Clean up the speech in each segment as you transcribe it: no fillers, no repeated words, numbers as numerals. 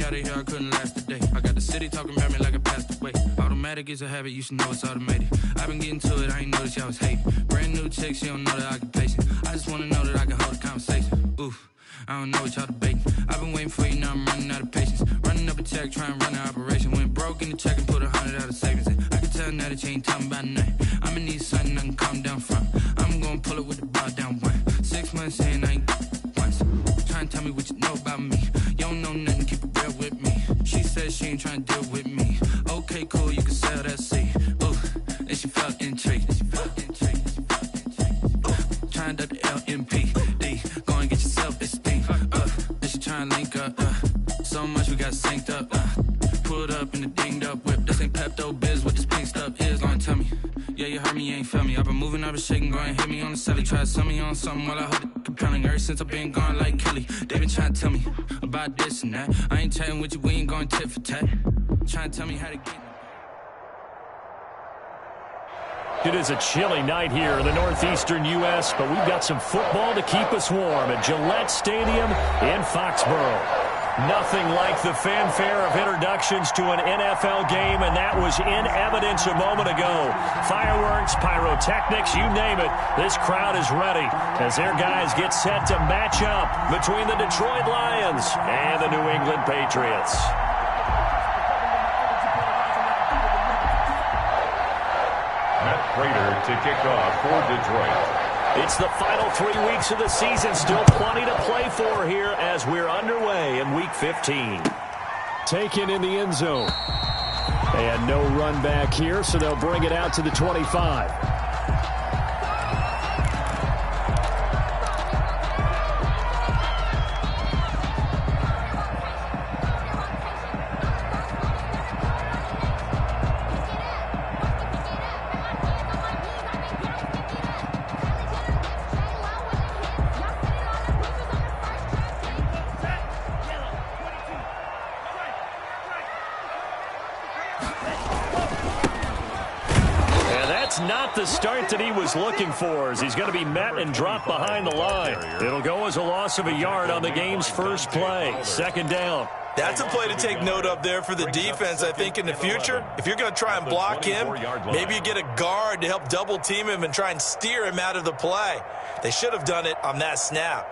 out of here, I couldn't last a day. I got the city talking about me like I passed away. Automatic is a habit, you should know it's automated. I've been getting to it, I ain't noticed y'all was hating. Brand new chick, she don't know the occupation. I just wanna know that I can hold a conversation. Oof, I don't know what y'all debating. I've been waiting for you, now I'm running out of patience. Running up a check, trying to run an operation. Went broke in the check and put 100 out of savings in. I can tell now that you ain't talking about nothing. I'ma need something I can calm down from. I'm gonna pull it with the bar down one. 6 months in, I ain't once. Trying to tell me what you know about me. You don't know nothing, keep it real with me. She said she ain't trying to deal with me. Okay, cool, you can sell that seat. Ooh, and she felt intrigued. Trying to the LMPD. Go and get your self-esteem. And she trying to link up. So much we got synced up. Pulled up in the dinged up whip. This ain't Pepto-Biz, what this pink stuff is. Gonna tell me. Yeah, you heard me, you ain't felt me. I've been moving, I've been shaking, go and hit me on the celly. Try to sell me on something while I hold it compelling. Ever since I've been gone like Kelly, they been trying to tell me about this and that. I ain't chatting with you, we ain't going tit for tat. Trying to tell me how to get. It is a chilly night here in the northeastern U.S., but we've got some football to keep us warm at Gillette Stadium in Foxborough. Nothing like the fanfare of introductions to an NFL game, and that was in evidence a moment ago. Fireworks, pyrotechnics, you name it. This crowd is ready as their guys get set to match up between the Detroit Lions and the New England Patriots. Matt Prater to kick off for Detroit. It's the final 3 weeks of the season. Still plenty to play for here as we're underway in Week 15. Taken in the end zone. And no run back here, so they'll bring it out to the 25. Not the start that he was looking for, as he's going to be met and dropped behind the line. It'll go as a loss of a yard on the game's first play. Second down. That's a play to take note of there for the defense. I think in the future, if you're going to try and block him, maybe you get a guard to help double team him and try and steer him out of the play. They should have done it on that snap.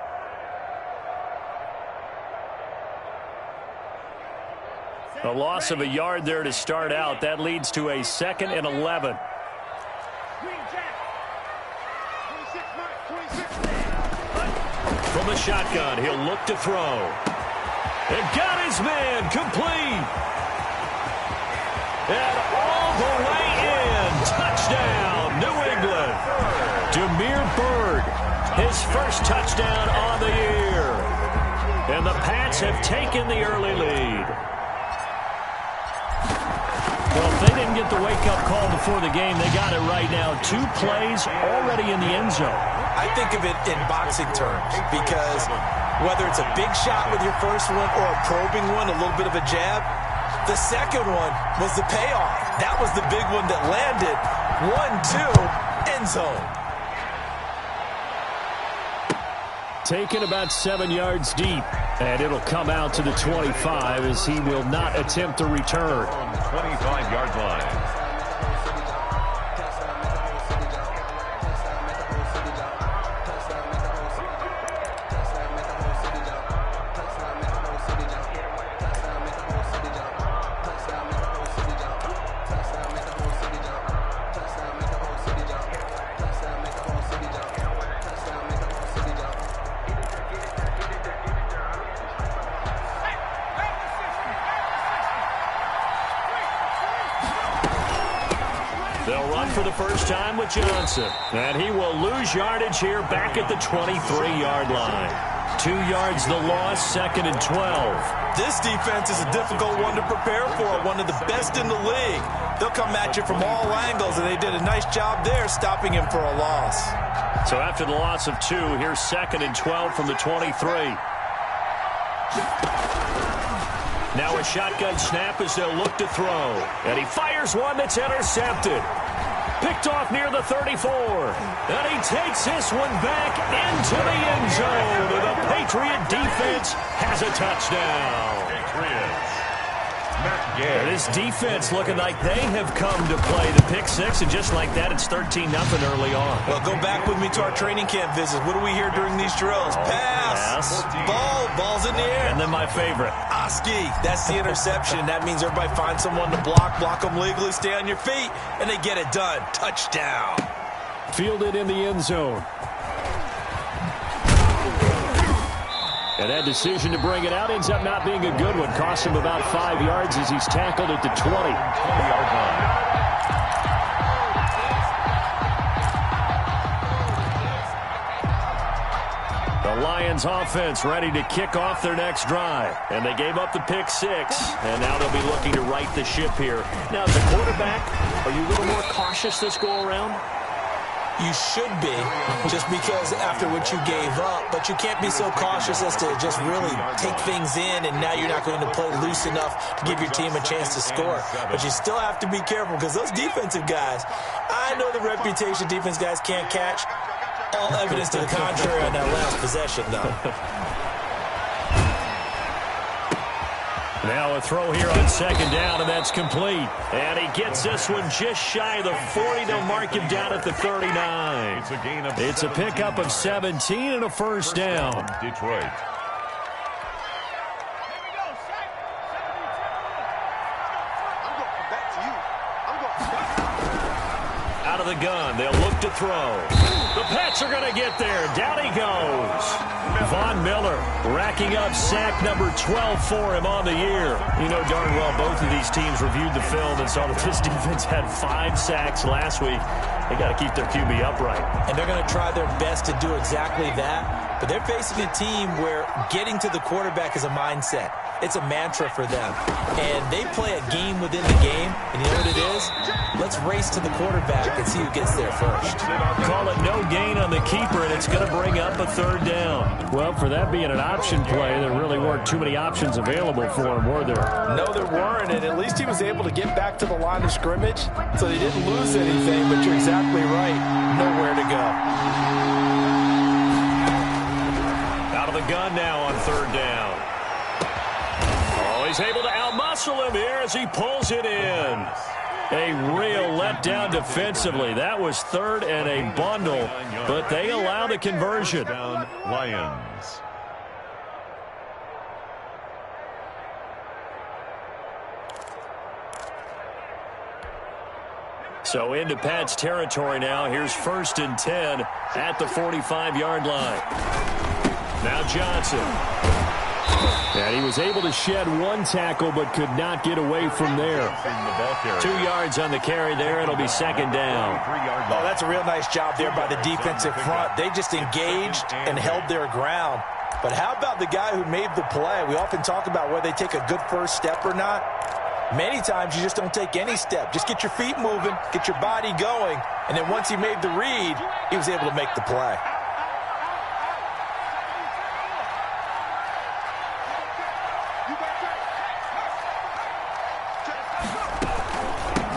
A loss of a yard there to start out. That leads to a 2nd and 11. From the shotgun, he'll look to throw. And got his man complete. And all the way in. Touchdown, New England. Damiere Byrd, his first touchdown on the year. And the Pats have taken the early lead. Well, if they didn't get the wake-up call before the game, they got it right now. 2 plays already in the end zone. I think of it in boxing terms because whether it's a big shot with your first one or a probing one, a little bit of a jab, the second one was the payoff. That was the big one that landed. 1-2, end zone. Taken about 7 yards deep, and it'll come out to the 25 as he will not attempt to return. On the 25-yard line. They'll run for the first time with Johnson. And he will lose yardage here back at the 23-yard line. 2 yards the loss, 2nd and 12. This defense is a difficult one to prepare for, one of the best in the league. They'll come at you from all angles, and they did a nice job there stopping him for a loss. So after the loss of 2, here's 2nd and 12 from the 23. Now a shotgun snap as they'll look to throw. And he fires one that's intercepted. Picked off near the 34. And he takes this one back into the end zone. The Patriot defense has a touchdown. Patriots. Matt Gay. And this defense looking like they have come to play the pick six, and just like that, it's 13-0 early on. Well, go back with me to our training camp visits. What do we hear during these drills? Pass. Ball's in the air. And then my favorite. Oski, that's the interception. That means everybody finds someone to block them legally, stay on your feet, and they get it done. Touchdown. Fielded in the end zone. And that decision to bring it out ends up not being a good one. Cost him about 5 yards as he's tackled at the 20-yard line. The Lions offense ready to kick off their next drive. And they gave up the pick six. And now they'll be looking to right the ship here. Now, as a quarterback, are you a little more cautious this go around? You should be, just because after what you gave up. But you can't be so cautious as to just really take things in, and now you're not going to play loose enough to give your team a chance to score. But you still have to be careful, because those defensive guys, I know the reputation defense guys can't catch. All evidence to the contrary on that last possession, though. Now a throw here on second down, and that's complete. And he gets this one just shy of the 40. They'll mark him down at the 39. It's a pickup of 17 and a first down. Detroit. Out of the gun, they'll look to throw. The Pats are going to get there. Down he goes. Von Miller racking up sack number 12 for him on the year. You know darn well both of these teams reviewed the film and saw that this defense had 5 sacks last week. They got to keep their QB upright. And they're going to try their best to do exactly that. But they're facing a team where getting to the quarterback is a mindset. It's a mantra for them. And they play a game within the game. And you know what it is? Let's race to the quarterback and see who gets there first. Call it no gain on the keeper, and it's going to bring up a third down. Well, for that being an option play, there really weren't too many options available for him, were there? No, there weren't. And at least he was able to get back to the line of scrimmage. So he didn't lose anything, but you're exactly right. Nowhere to go. Out of the gun now on third down. Oh, he's able to outmuscle him here as he pulls it in. A real letdown defensively. That was third and a bundle, but they allow the conversion. Lions. So into Pat's territory now. Here's 1st and 10 at the 45-yard line. Now Johnson. And he was able to shed one tackle but could not get away from there. 2 yards on the carry there. It'll be second down. Oh, that's a real nice job there by the defensive front. They just engaged and held their ground. But how about the guy who made the play? We often talk about whether they take a good first step or not. Many times you just don't take any step. Just get your feet moving, get your body going, and then once he made the read, he was able to make the play.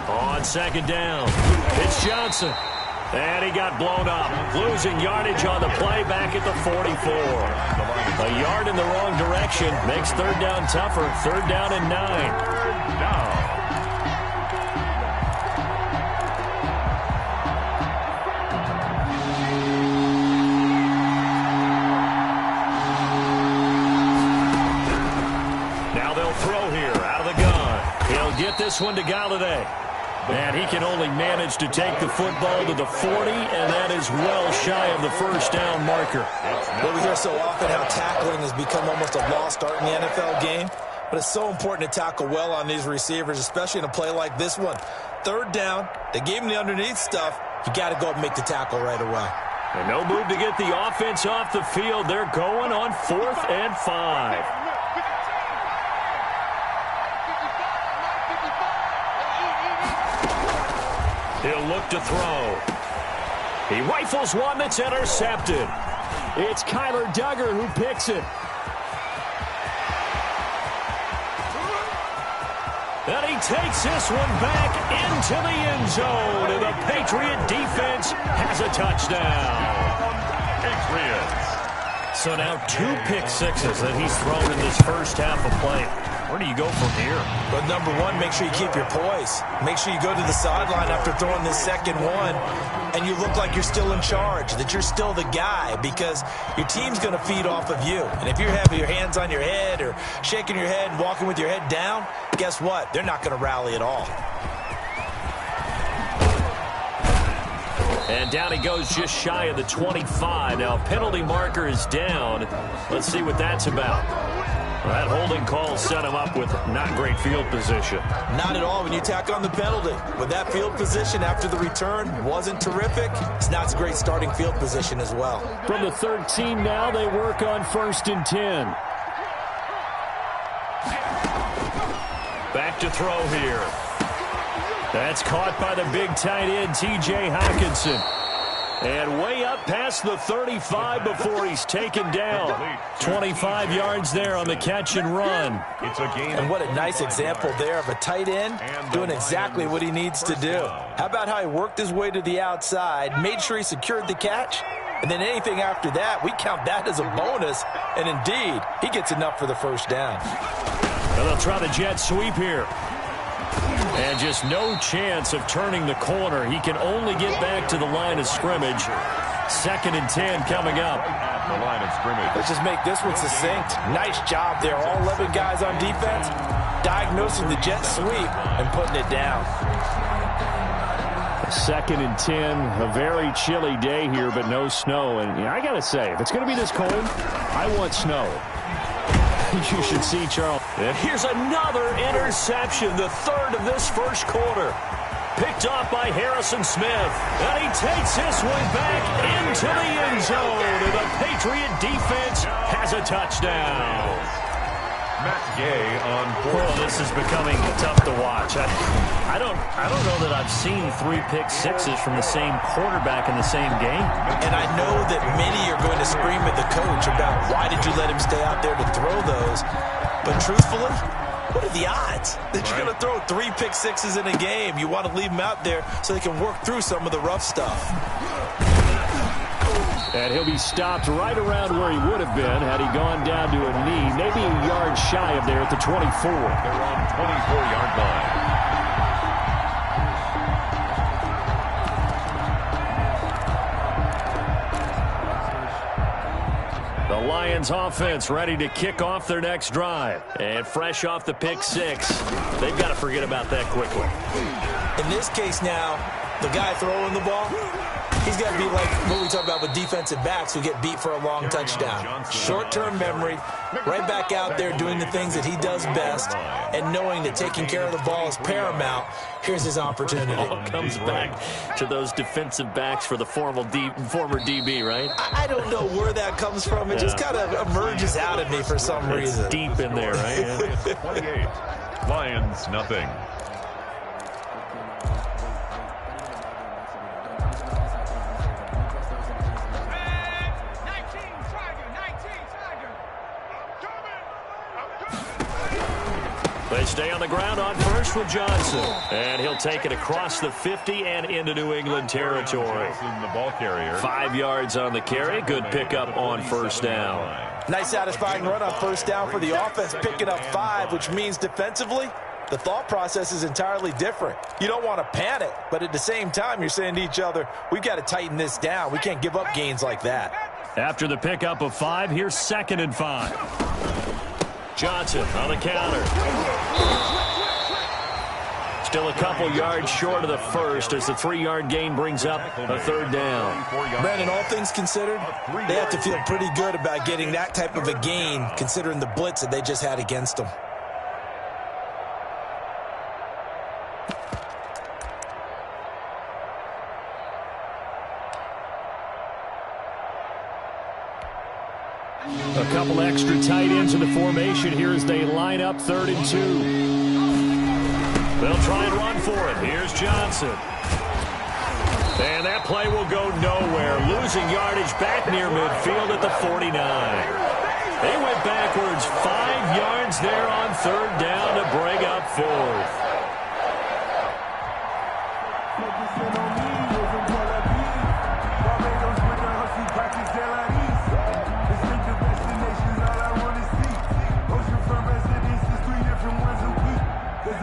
On second down, it's Johnson. And he got blown up, losing yardage on the play back at the 44. A yard in the wrong direction makes third down tougher. 3rd down and 9. Now they'll throw here out of the gun. He'll get this one to Galladay. And he can only manage to take the football to the 40, and that is well shy of the first down marker. Well, we hear so often how tackling has become almost a lost art in the NFL game, but it's so important to tackle well on these receivers, especially in a play like this one. 3rd down, they gave him the underneath stuff. You got to go and make the tackle right away. And no move to get the offense off the field. They're going on 4th and 5. He'll look to throw. He rifles one that's intercepted. It's Kyler Duggar who picks it. And he takes this one back into the end zone. And the Patriot defense has a touchdown. Patriots. So now 2 pick sixes that he's thrown in this first half of play. Where do you go from here? But number one, make sure you keep your poise. Make sure you go to the sideline after throwing this second one, and you look like you're still in charge, that you're still the guy, because your team's going to feed off of you. And if you're having your hands on your head or shaking your head and walking with your head down, guess what? They're not going to rally at all. And down he goes just shy of the 25. Now, penalty marker is down. Let's see what that's about. Well, that holding call set him up with not great field position. Not at all when you tack on the penalty. With that field position after the return wasn't terrific, it's not a great starting field position as well. From the 13 now, they work on 1st and 10. Back to throw here. That's caught by the big tight end, T.J. Hockenson. And way up past the 35 before he's taken down. 25 yards there on the catch and run. It's a game. And what a nice example there of a tight end doing exactly what he needs to do. How about how he worked his way to the outside, made sure he secured the catch, and then anything after that, we count that as a bonus. And indeed, he gets enough for the first down. And they'll try the jet sweep here. And just no chance of turning the corner. He can only get back to the line of scrimmage. 2nd and 10 coming up. At the line of scrimmage. Let's just make this one succinct. Nice job there. All 11 guys on defense diagnosing the jet sweep and putting it down. 2nd and 10, a very chilly day here, but no snow. And I got to say, if it's going to be this cold, I want snow. You should see Charles. And here's another interception, the 3rd of this first quarter. Picked off by Harrison Smith. And he takes this one back into the end zone. And the Patriot defense has a touchdown. Matt Gay on Well, this is becoming tough to watch. I don't know that I've seen 3 pick sixes from the same quarterback in the same game. And I know that many are going to scream at the coach about why did you let him stay out there to throw those. But truthfully, what are the odds that you're going to throw 3 pick sixes in a game? You want to leave them out there so they can work through some of the rough stuff. And he'll be stopped right around where he would have been had he gone down to a knee, maybe a yard shy of there at the 24. They're on 24-yard line. The Lions offense ready to kick off their next drive. And fresh off the pick 6, they've got to forget about that quickly. In this case now, the guy throwing the ball, he's got to be like what we talk about with defensive backs who get beat for a long touchdown. Short-term memory, right back out there doing the things that he does best, and knowing that taking care of the ball is paramount. Here's his opportunity. All comes back to those defensive backs for the former DB, right? I don't know where that comes from. It just kind of emerges out of me for some reason. It's deep in there, right? 28. Lions, nothing. They stay on the ground on first with Johnson. And he'll take it across the 50 and into New England territory. Johnson, the ball carrier. 5 yards on the carry. Good pickup on first down. Nice satisfying run on first down for the offense, picking up 5, which means defensively, the thought process is entirely different. You don't want to panic, but at the same time, you're saying to each other, we've got to tighten this down. We can't give up gains like that. After the pickup of 5, here's 2nd and 5. Johnson on the counter. Still a couple yards short of the first as the 3-yard gain brings up a 3rd down. Brandon, all things considered, they have to feel pretty good about getting that type of a gain considering the blitz that they just had against them. A couple extra tight ends in the formation here as they line up 3rd and 2. They'll try and run for it. Here's Johnson. And that play will go nowhere. Losing yardage back near midfield at the 49. They went backwards 5 yards there on third down to bring up fourth.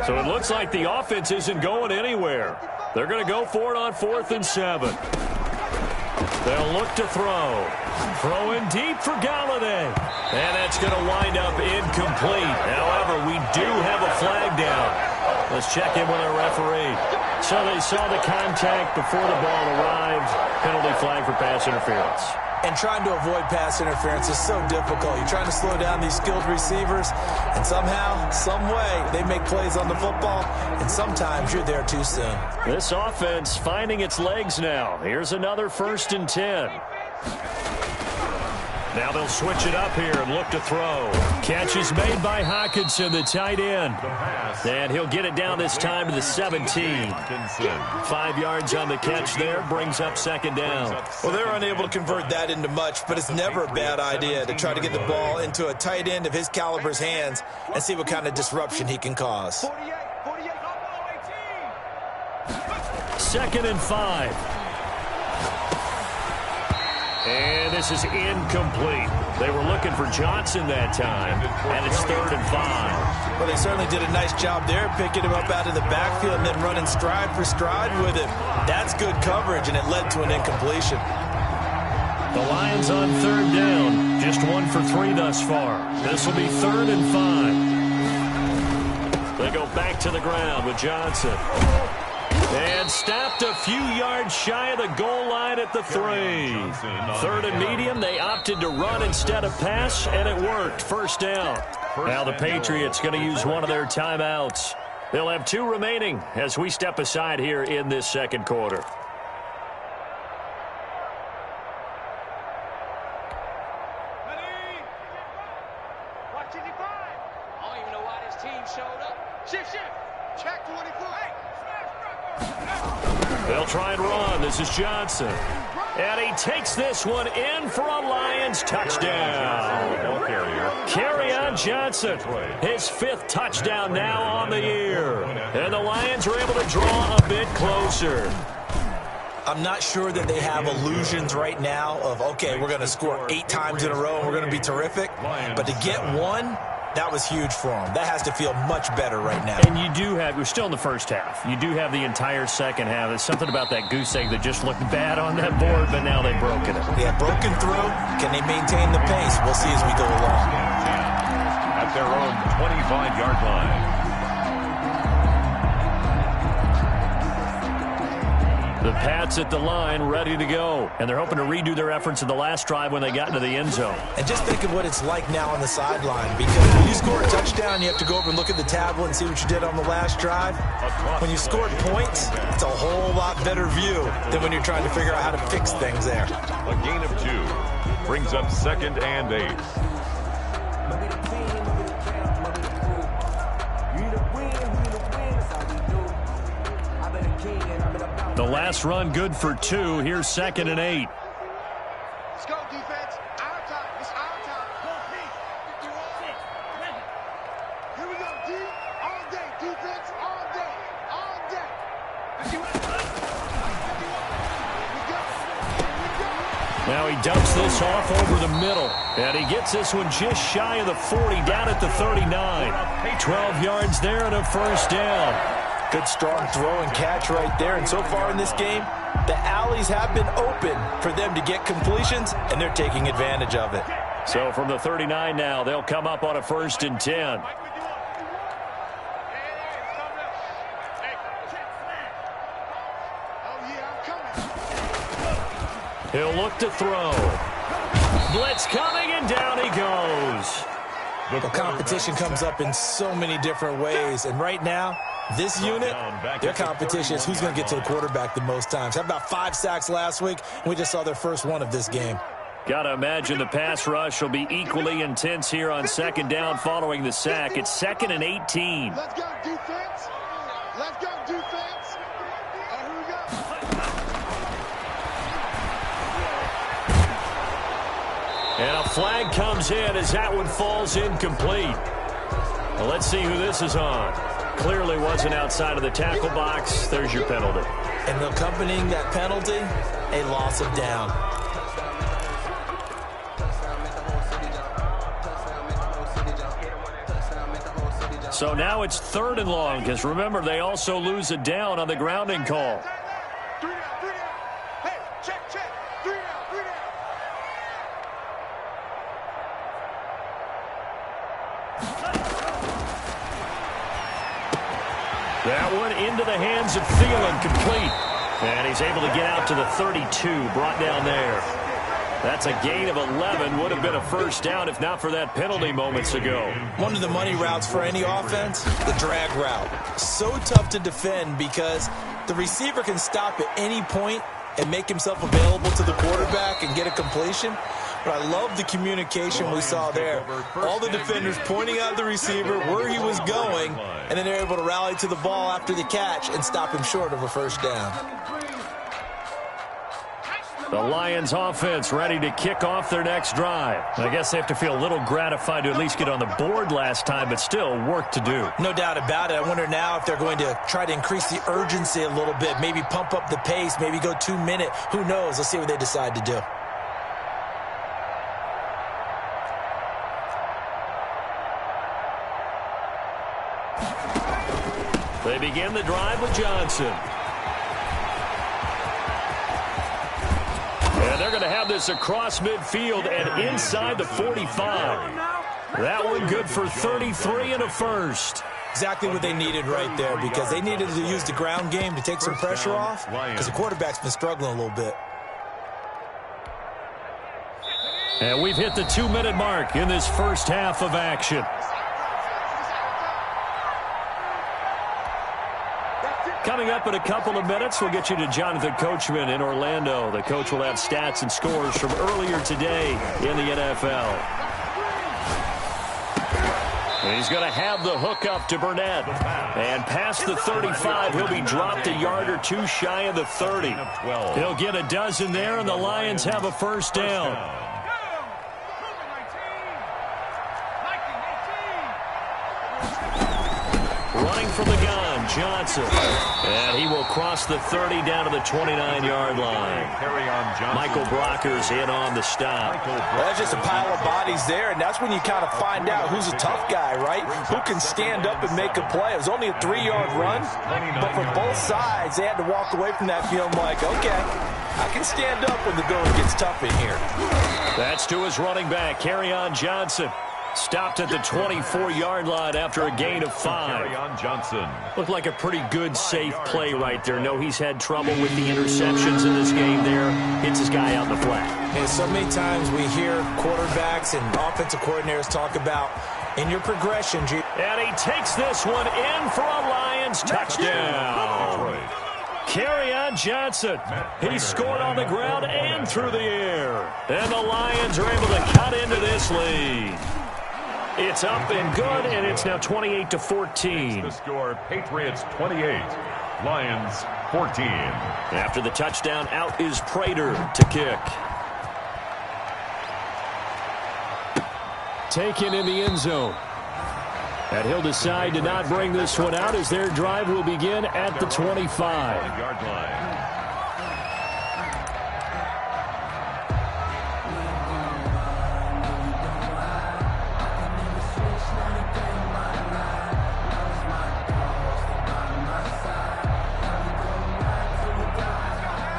So it looks like the offense isn't going anywhere. They're going to go for it on 4th and 7. They'll look to throw. Throwing deep for Galladay. And that's going to wind up incomplete. However, we do have a flag down. Let's check in with our referee. So they saw the contact before the ball arrived. Penalty flag for pass interference. And trying to avoid pass interference is so difficult. You're trying to slow down these skilled receivers, and somehow, some way, they make plays on the football, and sometimes you're there too soon. This offense finding its legs now. Here's another 1st and 10. Now they'll switch it up here and look to throw. Catch is made by Hockenson, the tight end. And he'll get it down this time to the 17. 5 yards on the catch there, brings up 2nd down. Well, they're unable to convert that into much, but it's never a bad idea to try to get the ball into a tight end of his caliber's hands and see what kind of disruption he can cause. 2nd and 5. And this is incomplete. They were looking for Johnson that time, and it's 3rd and 5. Well, they certainly did a nice job there, picking him up out of the backfield and then running stride for stride with him. That's good coverage, and it led to an incompletion. The Lions on 3rd down, just 1 for 3 thus far. This will be 3rd and 5. They go back to the ground with Johnson. And stopped a few yards shy of the goal line at the 3. 3rd and medium, they opted to run instead of pass, and it worked. 1st down. Now the Patriots going to use one of their timeouts. They'll have 2 remaining as we step aside here in this 2nd quarter. They'll try and run. This is Johnson. And he takes this one in for a Lions touchdown. Kerryon Johnson, his 5th touchdown now on the year. And the Lions are able to draw a bit closer. I'm not sure that they have illusions right now of, okay, we're going to score 8 times in a row and we're going to be terrific. But to get one, that was huge for them. That has to feel much better right now. And you do have, we're still in the first half. You do have the entire second half. There's something about that goose egg that just looked bad on that board, but now they've broken it. Yeah, broken through. Can they maintain the pace? We'll see as we go along. At their own 25-yard line. The Pats at the line, ready to go. And they're hoping to redo their efforts in the last drive when they got into the end zone. And just think of what it's like now on the sideline. Because when you score a touchdown, you have to go over and look at the tablet and see what you did on the last drive. When you scored points, it's a whole lot better view than when you're trying to figure out how to fix things there. A gain of 2 brings up 2nd and 8. The last run good for 2. Here's 2nd and 8. Let's go, defense. Our time. It's our time. Go, Pete. Here we go, D. All day. Defense all day. All day. Now he dumps this off over the middle. And he gets this one just shy of the 40, down at the 39. 12 yards there and a 1st down. Good strong throw and catch right there. And so far in this game, the alleys have been open for them to get completions, and they're taking advantage of it. So from the 39 now, they'll come up on a 1st and 10. He'll look to throw. Blitz coming, and down he goes. The competition comes up in so many different ways, and right now, this unit, their competition is who's going to get to the quarterback the most times. Had about 5 sacks last week, and we just saw their first one of this game. Got to imagine the pass rush will be equally intense here on 2nd down following the sack. It's 2nd and 18. Let's go, defense. Let's go, defense. Here we go. 4 And a flag comes in as that one falls incomplete. Well, let's see who this is on. Clearly wasn't outside of the tackle box. There's your penalty. And accompanying that penalty, a loss of down. So now it's 3rd and long, because remember, they also lose a down on the grounding call. 3 down, 3 down. Hey, check. 3 down, 3 down. That one into the hands of Thielen, complete. And he's able to get out to the 32, brought down there. That's a gain of 11. Would have been a first down if not for that penalty moments ago. One of the money routes for any offense, the drag route. So tough to defend because the receiver can stop at any point and make himself available to the quarterback and get a completion. But I love the communication we saw there. All the defenders pointing out the receiver where he was going, and then they're able to rally to the ball after the catch and stop him short of a first down. The Lions offense ready to kick off their next drive. I guess they have to feel a little gratified to at least get on the board last time, but still work to do. No doubt about it. I wonder now if they're going to try to increase the urgency a little bit, maybe pump up the pace, maybe go 2 minute. Who knows? Let's see what they decide to do. They begin the drive with Johnson. And they're going to have this across midfield and inside the 45. That one good for 33 and a first. Exactly what they needed right there because they needed to use the ground game to take some pressure off because the quarterback's been struggling a little bit. And we've hit the 2-minute mark in this first half of action. Coming up in a couple of minutes, we'll get you to Jonathan Coachman in Orlando. The coach will have stats and scores from earlier today in the NFL. And he's going to have the hook up to Burnett. And past the 35, he'll be dropped a yard or two shy of the 30. He'll get a dozen there, and the Lions have a first down. Running from the gun, Johnson. And he will cross the 30 down to the 29-yard line. Michael Brockers in on the stop. That's just a pile of bodies there, and that's when you kind of find out who's a tough guy, right? Who can stand up and make a play. It was only a 3-yard run, but for both sides, they had to walk away from that feeling like, okay, I can stand up when the going gets tough in here. That's to his running back, Kerryon Johnson. Stopped at the 24-yard line after a gain of 5. Johnson. Looked like a pretty good, safe play right there. No, he's had trouble with the interceptions in this game there. Hits his guy out in the flat. And so many times we hear quarterbacks and offensive coordinators talk about in your progression. And he takes this one in for a Lions touchdown. Kerryon Johnson. He scored on the ground and through the air. And the Lions are able to cut into this lead. It's up and good, and it's now 28-14. The score, Patriots 28, Lions 14. After the touchdown, out is Prater to kick. Taken in the end zone. And he'll decide to not bring this one out as their drive will begin at the 25.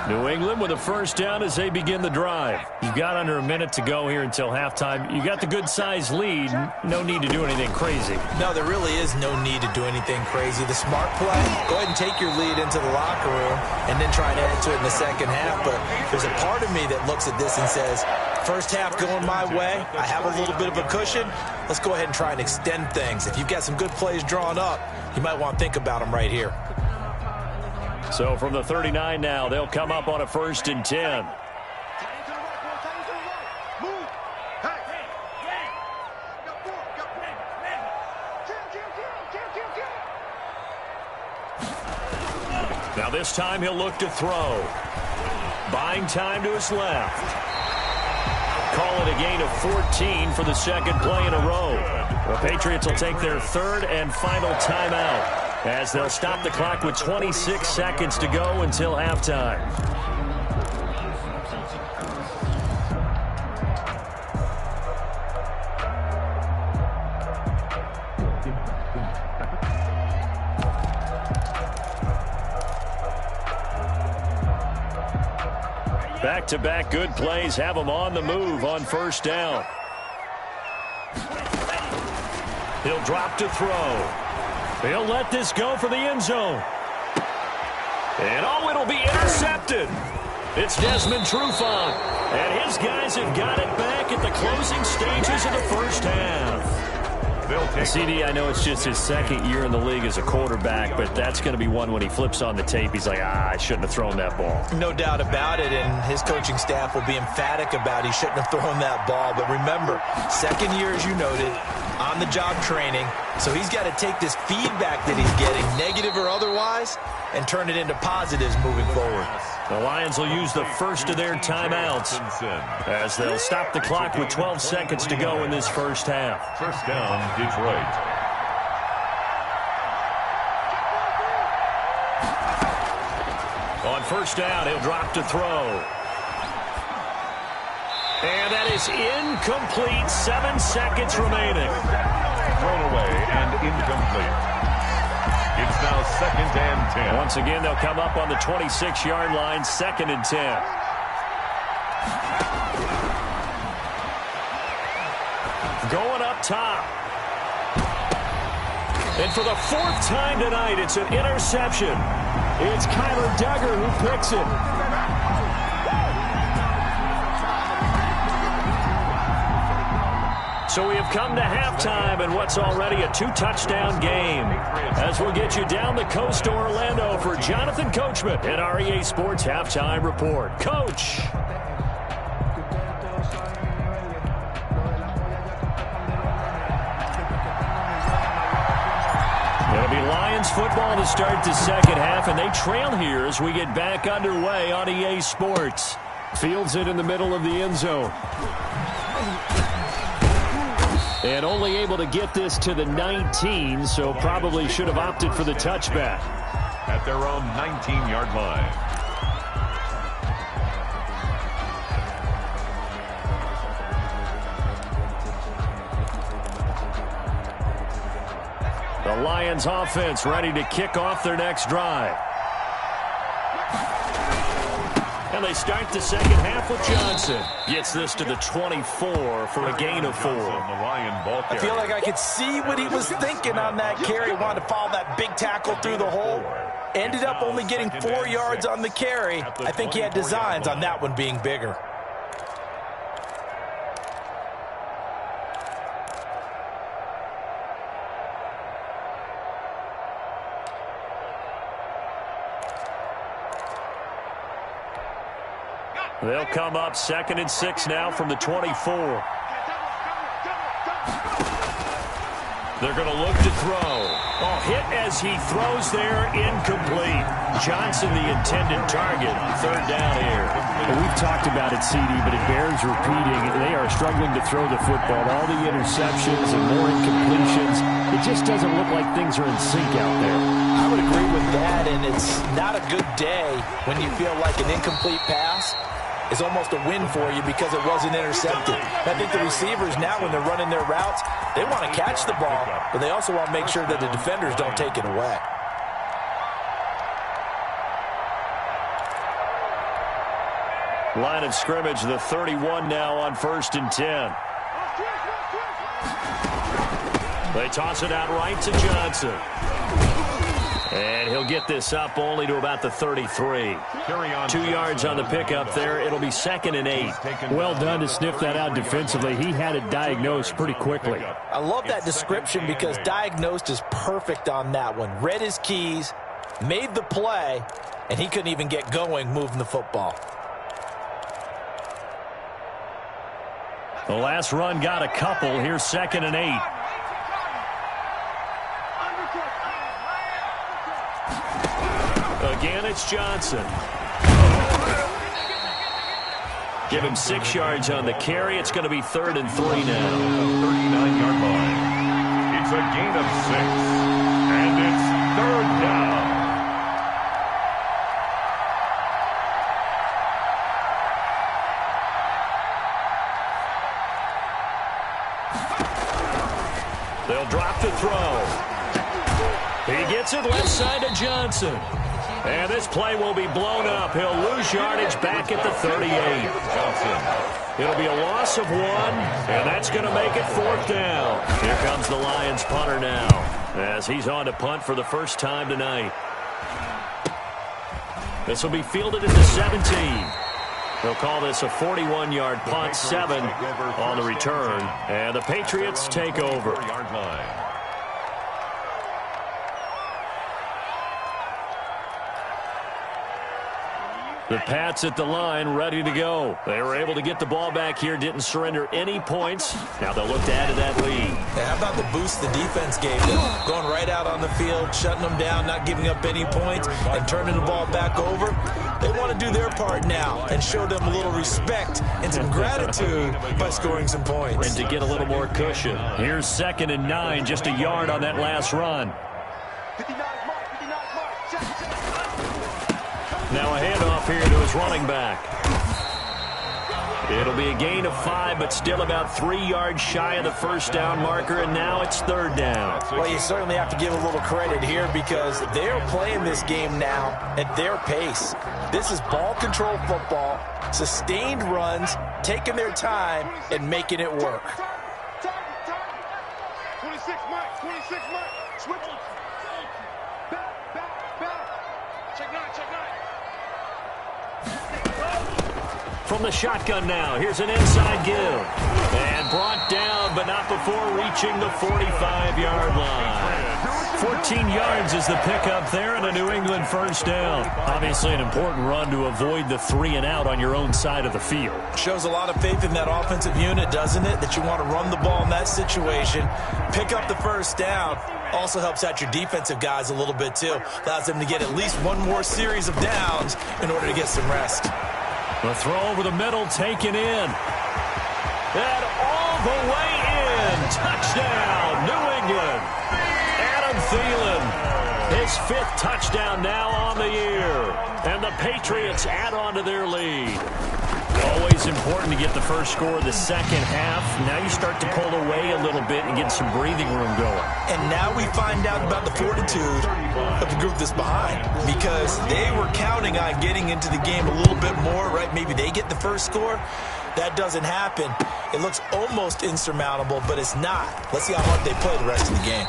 New England with a first down as they begin the drive. You've got under a minute to go here until halftime. You got the good-sized lead. No need to do anything crazy. No, there really is no need to do anything crazy. The smart play, go ahead and take your lead into the locker room and then try to add to it in the second half. But there's a part of me that looks at this and says, first half going my way. I have a little bit of a cushion. Let's go ahead and try and extend things. If you've got some good plays drawn up, you might want to think about them right here. So from the 39 now, they'll come up on a 1st and 10. Now this time he'll look to throw. Buying time to his left. call it a gain of 14 for the second play in a row. The Patriots will take their third and final timeout as they'll stop the clock with 26 seconds to go until halftime. Back-to-back good plays have them on the move on first down. He'll drop to throw. He'll let this go for the end zone. And oh, it'll be intercepted. It's Desmond Trufant. And his guys have got it back at the closing stages of the first half. CD, I know it's just his second year in the league as a quarterback, but that's going to be one when he flips on the tape. He's like, I shouldn't have thrown that ball. No doubt about it, and his coaching staff will be emphatic about he shouldn't have thrown that ball. But remember, second year, as you noted, on-the-job training. So he's got to take this feedback that he's getting, negative or otherwise, and turn it into positives moving forward. The Lions will use the first of their timeouts as they'll stop the clock with 12 seconds to go in this first half. First down, Detroit. On first down, he'll drop to throw. And that is incomplete. 7 seconds remaining. Thrown away and incomplete. It's now 2nd and 10. Once again, they'll come up on the 26-yard line, 2nd and 10. Going up top. And for the 4th time tonight, it's an interception. It's Kyler Duggar who picks it. So we have come to halftime in what's already a 2-touchdown game. As we'll get you down the coast to Orlando for Jonathan Coachman at our EA Sports Halftime Report. Coach. It'll be Lions football to start the second half, and they trail here as we get back underway on EA Sports. Fields it in the middle of the end zone. And only able to get this to the 19, so probably should have opted for the touchback. At their own 19-yard line. The Lions offense ready to kick off their next drive. And they start the second half with Johnson. Gets this to the 24 for a gain of 4. I feel like I could see what he was thinking on that carry. Wanted to follow that big tackle through the hole. Ended up only getting 4 yards on the carry. I think he had designs on that one being bigger. They'll come up 2nd and 6 now from the 24. They're going to look to throw. Oh, hit as he throws there, incomplete. Johnson, the intended target. 3rd down here. Well, we've talked about it, CD, but it bears repeating. They are struggling to throw the football. All the interceptions and more incompletions. It just doesn't look like things are in sync out there. I would agree with that, and it's not a good day when you feel like an incomplete pass is almost a win for you because it wasn't intercepted. I think the receivers now, when they're running their routes, they want to catch the ball, but they also want to make sure that the defenders don't take it away. Line of scrimmage, the 31 now on 1st and 10. They toss it out right to Johnson. And he'll get this up only to about the 33. 2 yards on the pickup there. It'll be 2nd and 8. Well done to sniff that out defensively. He had it diagnosed pretty quickly. I love that description because diagnosed is perfect on that one. Read his keys, made the play, and he couldn't even get going moving the football. The last run got a couple. Here's 2nd and 8. Again, it's Johnson. Give him 6 yards on the carry. It's going to be 3rd and 3 now. 39-yard line. It's a gain of 6. And it's 3rd down. They'll drop the throw. He gets it left side to Johnson. And this play will be blown up. He'll lose yardage back at the 38. Johnson. It'll be a loss of 1, and that's going to make it 4th down. Here comes the Lions punter now, as he's on to punt for the first time tonight. This will be fielded at the 17. They'll call this a 41-yard punt, 7 on the return, and the Patriots take over. The Pats at the line, ready to go. They were able to get the ball back here, didn't surrender any points. Now they'll look to add to that lead. How about the boost the defense gave them? Going right out on the field, shutting them down, not giving up any points, and turning the ball back over. They want to do their part now and show them a little respect and some gratitude by scoring some points. And to get a little more cushion. Here's 2nd and 9, just a yard on that last run. Now a handoff here to his running back. It'll be a gain of 5, but still about 3 yards shy of the first down marker, and now it's 3rd down. Well, you certainly have to give a little credit here because they're playing this game now at their pace. This is ball control football, sustained runs, taking their time, and making it work. 26 Mike, 26 Mike, switch. Back. Check 9. From the shotgun now, here's an inside give. And brought down, but not before reaching the 45-yard line. 14 yards is the pickup there, and a New England first down. Obviously an important run to avoid the 3 and out on your own side of the field. Shows a lot of faith in that offensive unit, doesn't it? That you want to run the ball in that situation. Pick up the first down. Also helps out your defensive guys a little bit, too. Allows them to get at least one more series of downs in order to get some rest. The throw over the middle taken in. And all the way in. Touchdown, New England. Adam Thielen, his 5th touchdown now on the year. And the Patriots add on to their lead. Always important to get the first score of the second half. Now you start to pull away a little bit and get some breathing room going. And now we find out about the fortitude of the group that's behind because they were counting on getting into the game a little bit more, right? Maybe they get the first score. That doesn't happen. It looks almost insurmountable, but it's not. Let's see how hard they play the rest of the game.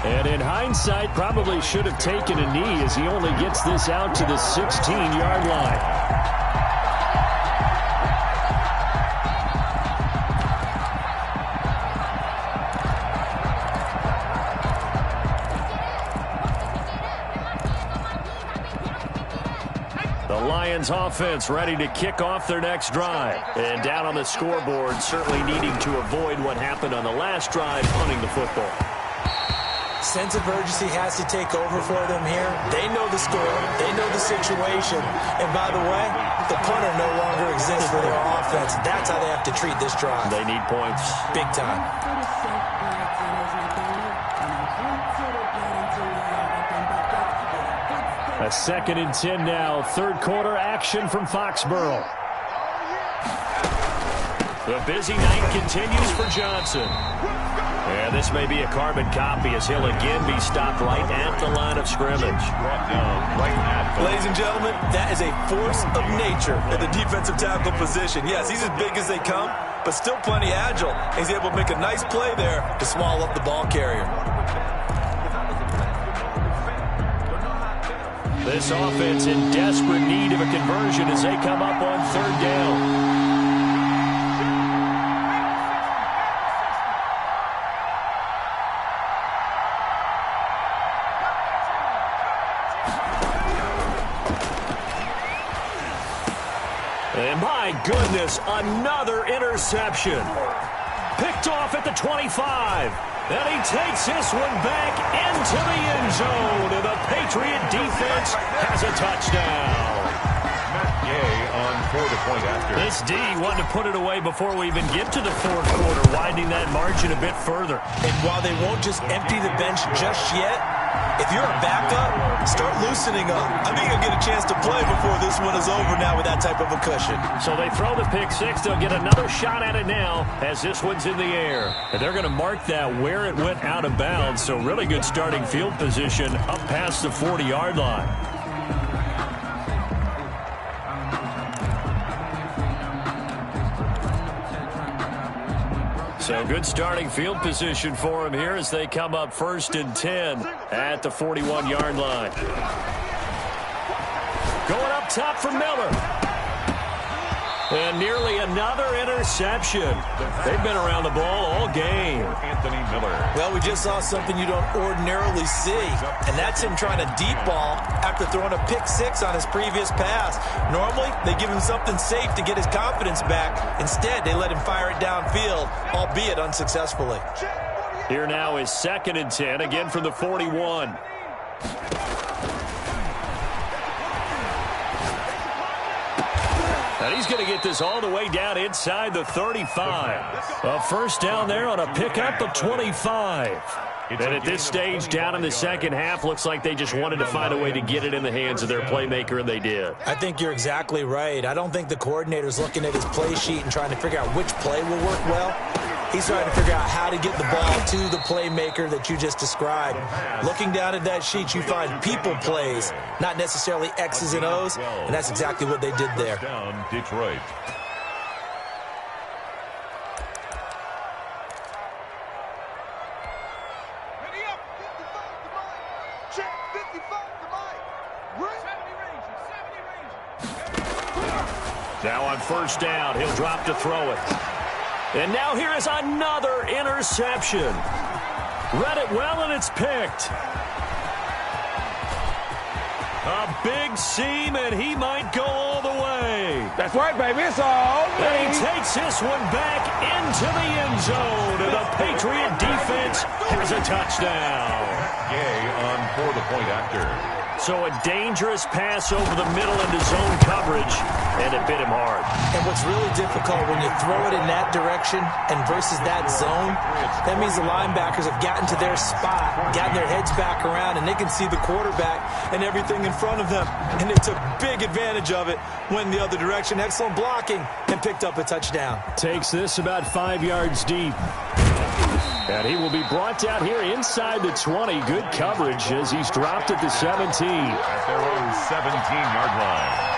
And in hindsight, probably should have taken a knee as he only gets this out to the 16-yard line. Lions offense ready to kick off their next drive. And down on the scoreboard, certainly needing to avoid what happened on the last drive, punting the football. Sense of urgency has to take over for them here. They know the score. They know the situation. And by the way, the punter no longer exists for their offense. That's how they have to treat this drive. They need points. Big time. A 2nd and 10 now. 3rd quarter action from Foxborough. The busy night continues for Johnson. And this may be a carbon copy as he'll again be stopped right at the line of scrimmage. Ladies and gentlemen, that is a force of nature at the defensive tackle position. Yes, he's as big as they come, but still plenty agile. He's able to make a nice play there to swallow up the ball carrier. This offense in desperate need of a conversion as they come up on 3rd down. And my goodness, another interception. Picked off at the 25. And he takes this one back into the end zone. And the Patriot defense has a touchdown. Yay on 4-point after. This D wanted to put it away before we even get to the fourth quarter, widening that margin a bit further. And while they won't just empty the bench just yet, if you're a backup, start loosening up. I think you'll get a chance to play before this one is over now with that type of a cushion. So they throw the pick six. They'll get another shot at it now as this one's in the air. And they're going to mark that where it went out of bounds. So really good starting field position up past the 40-yard line. So good starting field position for him here as they come up 1st and 10 at the 41-yard line. Going up top for Miller. And nearly another interception. They've been around the ball all game. Anthony Miller. Well, we just saw something you don't ordinarily see, and that's him trying to deep ball after throwing a pick six on his previous pass. Normally, they give him something safe to get his confidence back. Instead, they let him fire it downfield, albeit unsuccessfully. Here now is 2nd and 10, again from the 41. And he's going to get this all the way down inside the 35. A first down there on a pickup of 25. And at this stage, down in the second half, looks like they just wanted to find a way to get it in the hands of their playmaker, and they did. I think you're exactly right. I don't think the coordinator's looking at his play sheet and trying to figure out which play will work well. He's trying to figure out how to get the ball to the playmaker that you just described. Looking down at that sheet, you find people plays, not necessarily X's and O's, and that's exactly what they did there. Down Detroit. Ready up, 55 to Mike. Check, 55 to Mike. 70 range. Now on first down, he'll drop to throw it. And now here is another interception. Read it well, and it's picked. A big seam, and he might go all the way. That's right, baby. It's all And he takes this one back into the end zone. And the Patriot defense has a touchdown. Yay on 4-point after. So a dangerous pass over the middle into zone coverage, and it bit him hard. And what's really difficult when you throw it in that direction and versus that zone, that means the linebackers have gotten to their spot, gotten their heads back around, and they can see the quarterback and everything in front of them. And they took big advantage of it, went the other direction, excellent blocking, and picked up a touchdown. Takes this about 5 yards deep. And he will be brought down here inside the 20. Good coverage as he's dropped at the 17. At their own 17-yard line.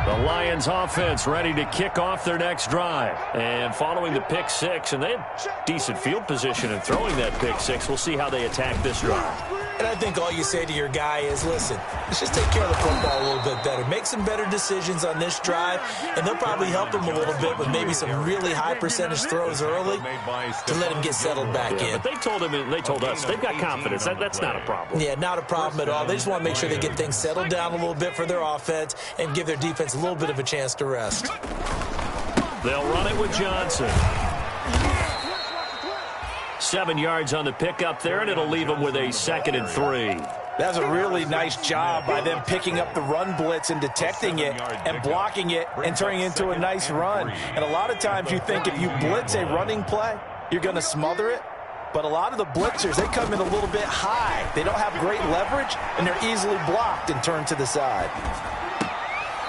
The Lions offense ready to kick off their next drive. And following the pick six, and they had decent field position in throwing that pick six. We'll see how they attack this drive. And I think all you say to your guy is, listen, let's just take care of the football a little bit better. Make some better decisions on this drive, and they'll probably help him a little bit with maybe some really high percentage throws early to let him get settled back in. But they told him, they told us, they've got confidence. That's not a problem. Yeah, not a problem at all. They just want to make sure they get things settled down a little bit for their offense and give their defense a little bit of a chance to rest. They'll run it with Johnson. 7 yards on the pickup there, and it'll leave them with a 2nd and 3. That's a really nice job by them picking up the run blitz and detecting it and blocking it and turning it into a nice run. And a lot of times you think if you blitz a running play, you're going to smother it. But a lot of the blitzers, they come in a little bit high. They don't have great leverage, and they're easily blocked and turned to the side.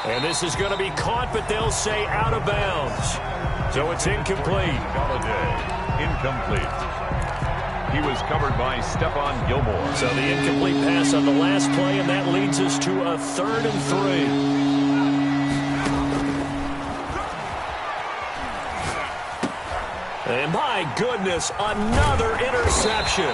And this is going to be caught, but they'll say out of bounds. So it's incomplete. Golladay, incomplete. He was covered by Stephon Gilmore. So the incomplete pass on the last play, and that leads us to a 3rd and 3. And my goodness, another interception.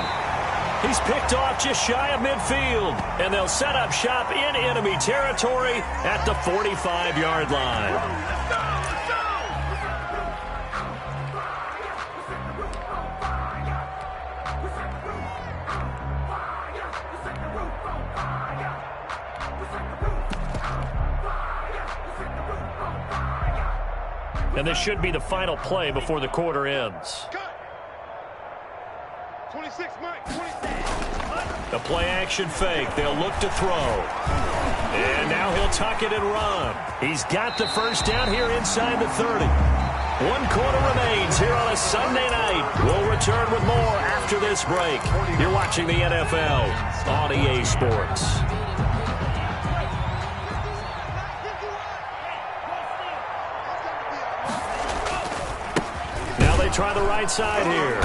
He's picked off just shy of midfield, and they'll set up shop in enemy territory at the 45-yard line. And this should be the final play before the quarter ends. 26, Mike. 26. The play-action fake. They'll look to throw. And now he'll tuck it and run. He's got the first down here inside the 30. 1 quarter remains here on a Sunday night. We'll return with more after this break. You're watching the NFL on EA Sports. Now they try the right side here.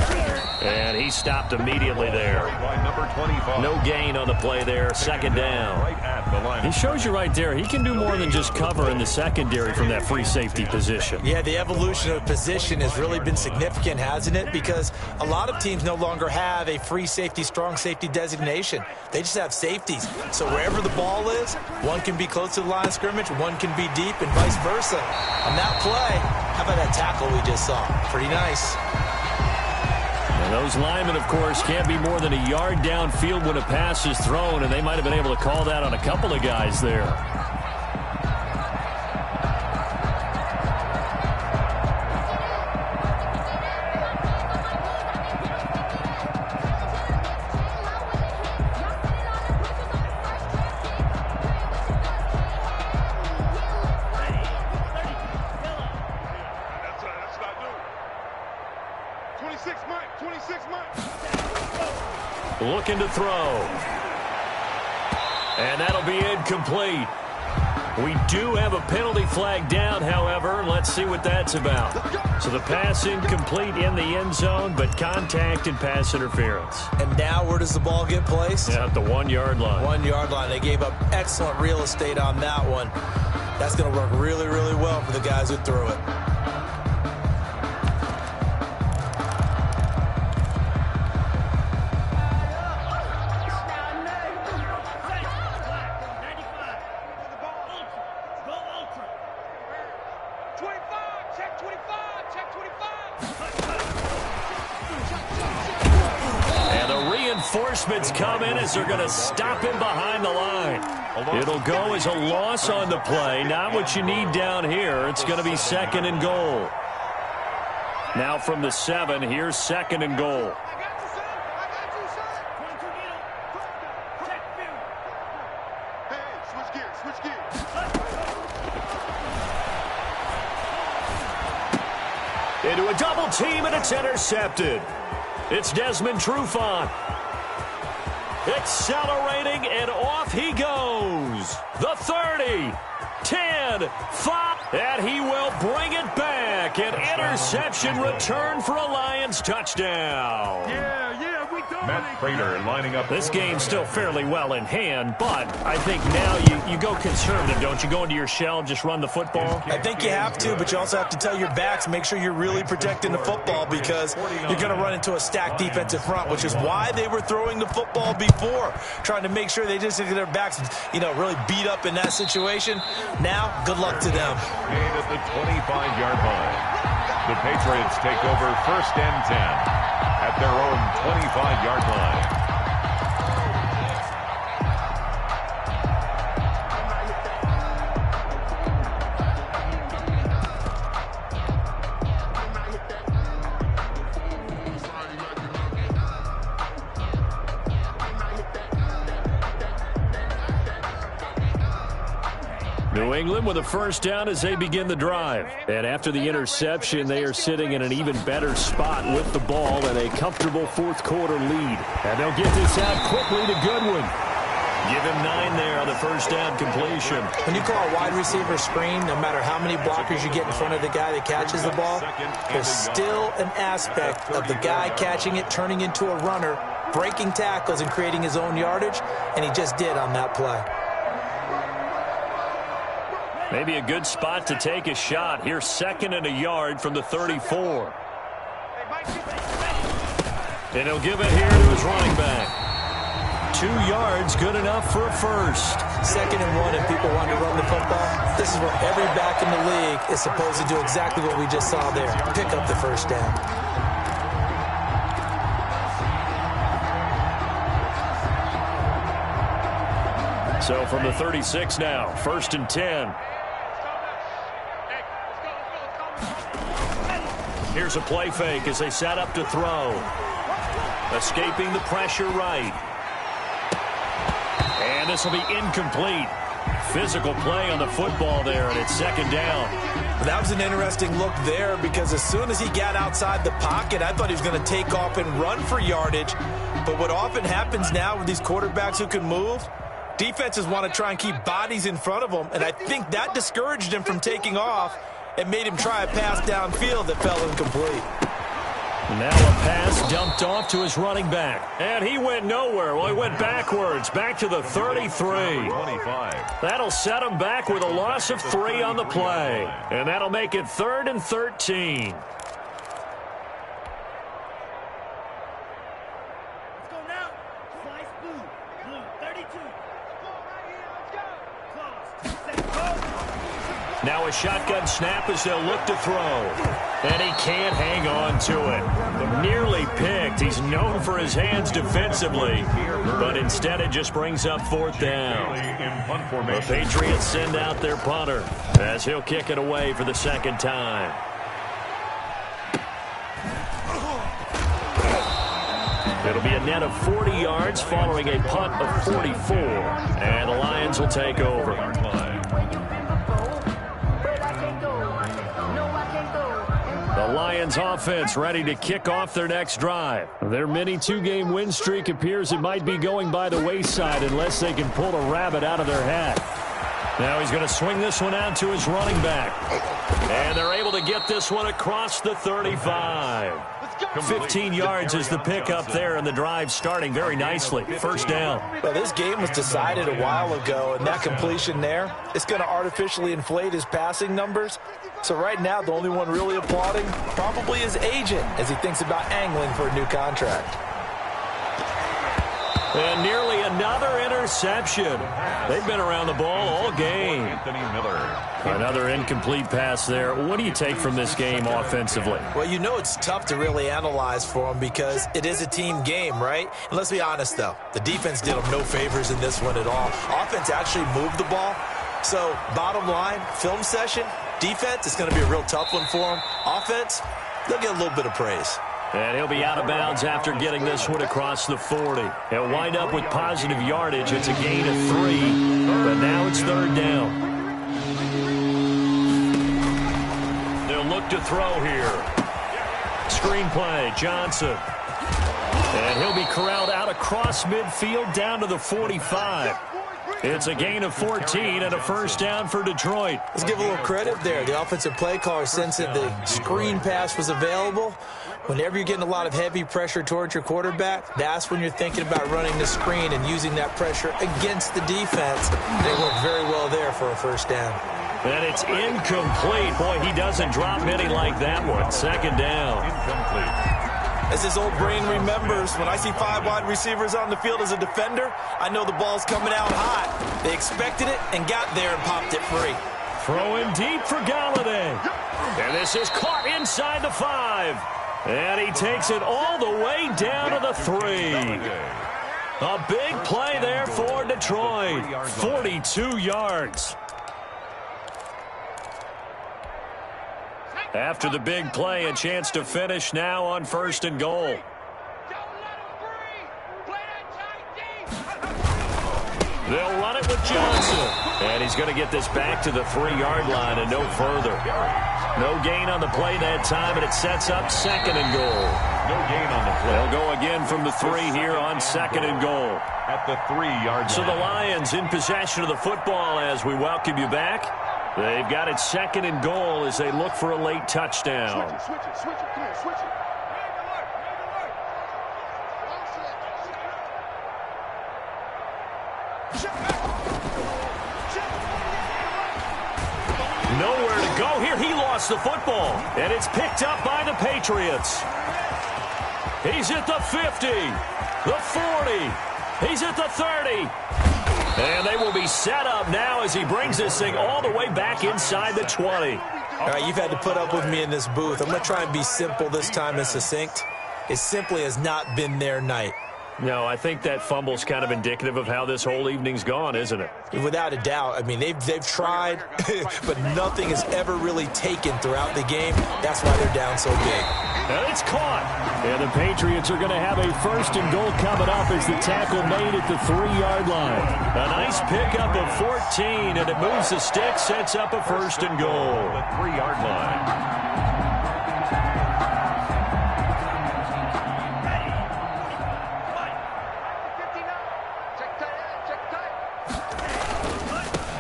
And he stopped immediately there. No gain on the play there. Second down. He shows you right there, he can do more than just cover in the secondary from that free safety position. Yeah, the evolution of position has really been significant, hasn't it? Because a lot of teams no longer have a free safety, strong safety designation. They just have safeties. So wherever the ball is, one can be close to the line of scrimmage, one can be deep, and vice versa. On that play, how about that tackle we just saw? Pretty nice. And those linemen, of course, can't be more than a yard downfield when a pass is thrown, and they might have been able to call that on a couple of guys there. Looking to throw. And that'll be incomplete. We do have a penalty flag down, however. Let's see what that's about. So the pass incomplete in the end zone, but contact and pass interference. And now where does the ball get placed? Yeah, at the 1 yard line. 1 yard line. They gave up excellent real estate on that one. That's going to work really, really well for the guys who threw it. Reinforcements come in as they're going to stop him behind the line. It'll go as a loss on the play. Not what you need down here. It's going to be 2nd and goal. Now from the 7, here's 2nd and goal. Into a double team, and it's intercepted. It's Desmond Trufant. Accelerating, and off he goes. The 30, 10, 5, and he will bring it back. An interception return for a Lions touchdown. Matt Prater lining up. This game's still fairly well in hand, but I think now you go conservative, don't you? Go into your shell, just run the football? I think you have to, but you also have to tell your backs, make sure you're really protecting the football because you're going to run into a stacked defensive front, which is why they were throwing the football before, trying to make sure they just get their backs, really beat up in that situation. Now, good luck to them. Gain at the 25-yard line. The Patriots take over 1st and 10 at their own 25-yard line. New England with a first down as they begin the drive. And after the interception, they are sitting in an even better spot with the ball and a comfortable 4th quarter lead. And they'll get this out quickly to Goodwin. Give him 9 there on the first down completion. When you call a wide receiver screen, no matter how many blockers you get in front of the guy that catches the ball, there's still an aspect of the guy catching it, turning into a runner, breaking tackles and creating his own yardage, and he just did on that play. Maybe a good spot to take a shot. Here's 2nd and a yard from the 34. And he'll give it here to his running back. 2 yards, good enough for a first. 2nd and 1, if people want to run the football, this is where every back in the league is supposed to do exactly what we just saw there. Pick up the first down. So from the 36 now, 1st and 10. Here's a play fake as they set up to throw. Escaping the pressure right. And this will be incomplete. Physical play on the football there, and it's second down. That was an interesting look there because as soon as he got outside the pocket, I thought he was going to take off and run for yardage. But what often happens now with these quarterbacks who can move, defenses want to try and keep bodies in front of them, and I think that discouraged him from taking off and made him try a pass downfield that fell incomplete. Now a pass dumped off to his running back. And he went nowhere. Well, he went backwards, back to the 33. 25. That'll set him back with a loss of 3 on the play. And that'll make it 3rd and 13. Now a shotgun snap as they'll look to throw. And he can't hang on to it. Nearly picked. He's known for his hands defensively. But instead it just brings up 4th down. The Patriots send out their punter as he'll kick it away for the 2nd time. It'll be a net of 40 yards following a punt of 44. And the Lions will take over. The Lions offense ready to kick off their next drive. Their mini 2-game win streak appears it might be going by the wayside unless they can pull a rabbit out of their hat. Now he's going to swing this one out to his running back. And they're able to get this one across the 35. 15 yards is the pickup there, and the drive starting very nicely. 1st down. Well, this game was decided a while ago, and that completion there, it's going to artificially inflate his passing numbers. So right now, the only one really applauding probably his agent as he thinks about angling for a new contract. And nearly another interception. They've been around the ball all game. Anthony Miller. Another incomplete pass there. What do you take from this game offensively? Well, you know it's tough to really analyze for him because it is a team game, right? And let's be honest, though. The defense did him no favors in this one at all. Offense actually moved the ball. So, bottom line, film session, defense, it's going to be a real tough one for him. Offense, they'll get a little bit of praise. And he'll be out of bounds after getting this one across the 40. He'll wind up with positive yardage. It's a gain of 3, but now it's 3rd down. They'll look to throw here. Screenplay, Johnson. And he'll be corralled out across midfield down to the 45. It's a gain of 14 and a 1st down for Detroit. Let's give a little credit there. The offensive play caller sensed that the screen pass was available. Whenever you're getting a lot of heavy pressure towards your quarterback, that's when you're thinking about running the screen and using that pressure against the defense. They worked very well there for a 1st down. And it's incomplete. Boy, he doesn't drop many like that one. 2nd down. Incomplete. As his old brain remembers, when I see 5 wide receivers on the field as a defender, I know the ball's coming out hot. They expected it and got there and popped it free. Throwing deep for Galladay. And this is caught inside the 5. And he takes it all the way down to the 3. A big play there for Detroit. 42 yards. After the big play, a chance to finish now on 1st and goal. They'll run it with Johnson. And he's going to get this back to the 3-yard line and no further. No gain on the play that time, and it sets up 2nd and goal. No gain on the play. They'll go again from the 3 here on 2nd and goal. At the 3-yard line. So the Lions in possession of the football as we welcome you back. They've got it 2nd and goal as they look for a late touchdown. Switch it. Come here, switch it. Nowhere to go here. He lost the football. And it's picked up by the Patriots. He's at the 50. The 40. He's at the 30. And they will be set up now as he brings this thing all the way back inside the 20. All right, you've had to put up with me in this booth. I'm going to try and be simple this time and succinct. It simply has not been their night. No, I think that fumble's kind of indicative of how this whole evening's gone, isn't it? Without a doubt. I mean, they've tried, but nothing has ever really taken throughout the game. That's why they're down so big. And it's caught. And the Patriots are going to have a 1st and goal coming up as the tackle made at the 3-yard line. A nice pickup of 14, and it moves the stick, sets up a 1st and goal. The 3-yard line.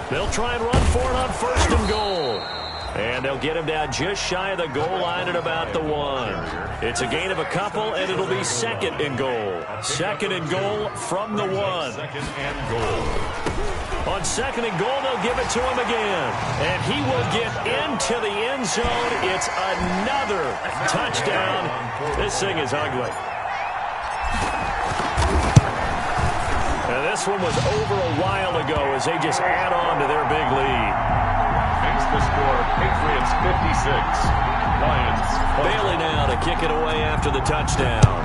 They'll try and run for it on 1st and goal. And they'll get him down just shy of the goal line at about the 1. It's a gain of a couple, and it'll be 2nd and goal. 2nd and goal from the 1. 2nd and goal. On 2nd and goal, they'll give it to him again. And he will get into the end zone. It's another touchdown. This thing is ugly. And this one was over a while ago as they just add on to their big lead. Makes the score Patriots 56. Lions. Bailey now to kick it away after the touchdown.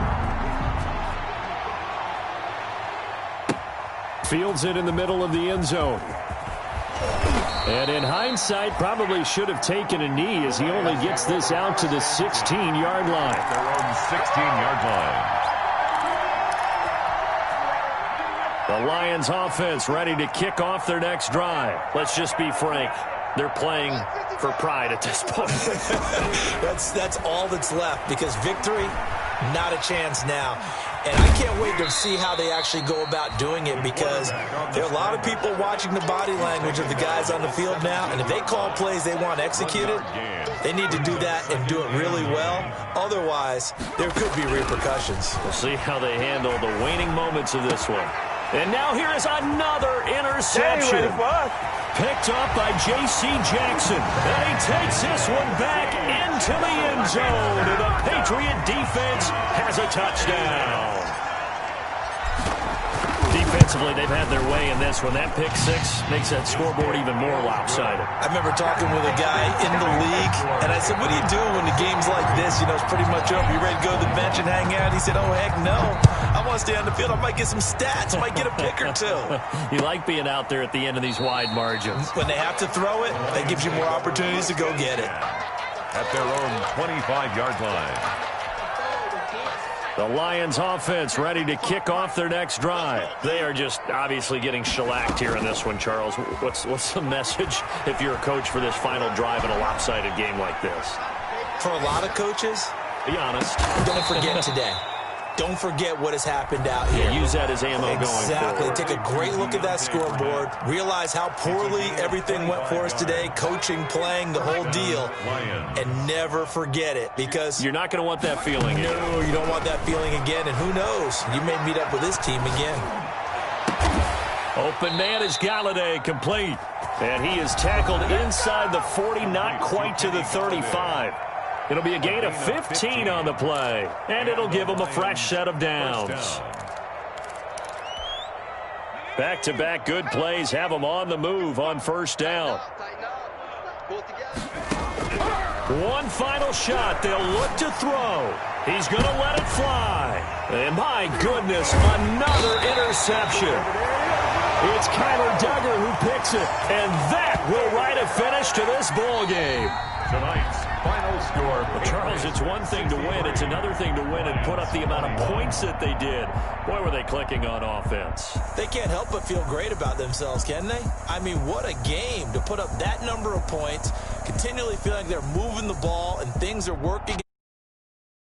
Fields it in the middle of the end zone. And in hindsight, probably should have taken a knee as he only gets this out to the 16-yard line. Their own 16-yard line. The Lions offense ready to kick off their next drive. Let's just be frank. They're playing for pride at this point. That's all that's left because victory, not a chance now. And I can't wait to see how they actually go about doing it because there are a lot of people watching the body language of the guys on the field now. And if they call plays they want executed, they need to do that and do it really well. Otherwise, there could be repercussions. We'll see how they handle the waning moments of this one. And now here is another interception. Picked up by J.C. Jackson. And he takes this one back into the end zone. And the Patriot defense has a touchdown. Defensively, they've had their way in this one. That pick six makes that scoreboard even more lopsided. I remember talking with a guy in the league, and I said, what do you do when the game's like this? You know, it's pretty much over. You ready to go to the bench and hang out? He said, oh, heck no. I want to stay on the field. I might get some stats. I might get a pick or two. You like being out there at the end of these wide margins. When they have to throw it, that gives you more opportunities to go get it. At their own 25-yard line. The Lions offense ready to kick off their next drive. They are just obviously getting shellacked here in this one, Charles. What's the message if you're a coach for this final drive in a lopsided game like this? For a lot of coaches, be honest. Don't forget today. Don't forget what has happened out here. Yeah, use that as ammo going forward. Exactly. Take a great look at that scoreboard. Realize how poorly everything went for us today. Coaching, playing, the whole deal. And never forget it because you're not going to want that feeling again. No, you don't want that feeling again. And who knows? You may meet up with this team again. Open man is Galladay, complete. And he is tackled inside the 40, not quite to the 35. It'll be a gain of 15 on the play, and it'll give them a fresh set of downs. Back-to-back good plays have them on the move on first down. One final shot. They'll look to throw. He's going to let it fly. And my goodness, another interception. It's Kyler Duggar who picks it, and that will write a finish to this ball game. Tonight's final score. Well, Charles, it's one thing to win. It's another thing to win and put up the amount of points that they did. Boy, were they clicking on offense. They can't help but feel great about themselves, can they? I mean, what a game to put up that number of points, continually feeling like they're moving the ball and things are working